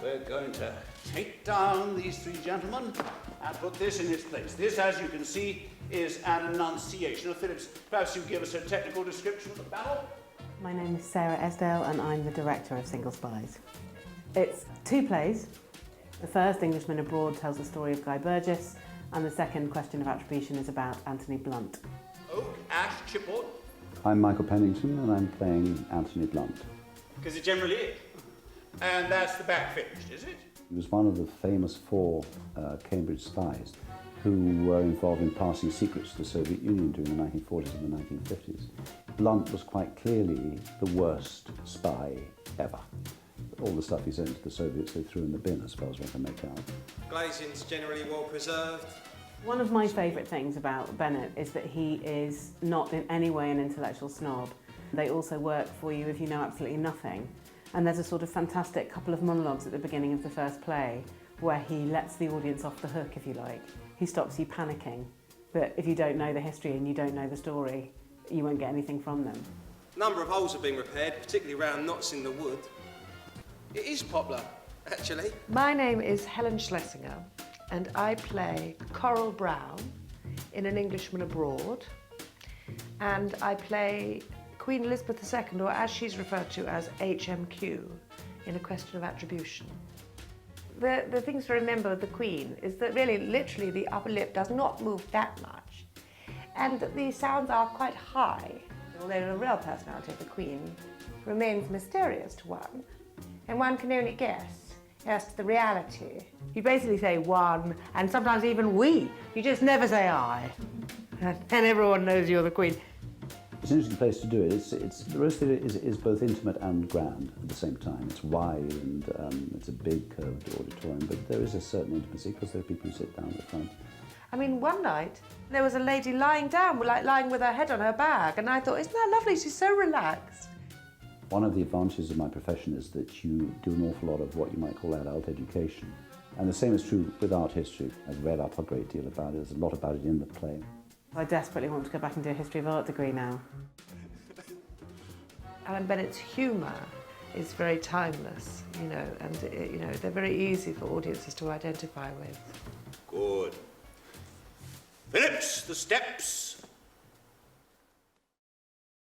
We're going to take down these three gentlemen and put this in its place. This, as you can see, is an enunciation. Now, Phillips, perhaps you give us a technical description of the battle? My name is Sarah Esdale and I'm the director of Single Spies. It's two plays. The first, Englishman Abroad, tells the story of Guy Burgess, and the second, Question of Attribution, is about Anthony Blunt. Oak, Ash, Chipboard. I'm Michael Pennington and I'm playing Anthony Blunt. Because it generally is. And that's the back finished, is it? He was one of the famous four Cambridge spies who were involved in passing secrets to the Soviet Union during the 1940s and the 1950s. Blunt was quite clearly the worst spy ever. All the stuff he sent to the Soviets they threw in the bin, as far as one can make out. Glazing's generally well preserved. One of my favourite things about Bennett is that he is not in any way an intellectual snob. They also work for you if you know absolutely nothing. And there's a sort of fantastic couple of monologues at the beginning of the first play where he lets the audience off the hook, if you like. He stops you panicking. But if you don't know the history and you don't know the story, you won't get anything from them. A number of holes have been repaired, particularly around knots in the wood. It is popular, actually. My name is Helen Schlesinger, and I play Coral Brown in An Englishman Abroad, and I play Queen Elizabeth II, or as she's referred to as HMQ, in A Question of Attribution. The things to remember with the Queen is that really, literally, the upper lip does not move that much, and that the sounds are quite high, although the real personality of the Queen remains mysterious to one, and one can only guess as to the reality. You basically say one, and sometimes even we. You just never say I. And everyone knows you're the Queen. It's an interesting place to do it. The Rose Theatre is both intimate and grand at the same time. It's wide and it's a big curved auditorium, but there is a certain intimacy because there are people who sit down at the front. I mean, one night there was a lady lying down, like lying with her head on her bag, and I thought, isn't that lovely? She's so relaxed. One of the advantages of my profession is that you do an awful lot of what you might call adult education. And the same is true with art history. I've read up a great deal about it. There's a lot about it in the play. I desperately want to go back and do a history of art degree now. Alan Bennett's humour is very timeless, you know, and they're very easy for audiences to identify with. Good. Phillips, the steps.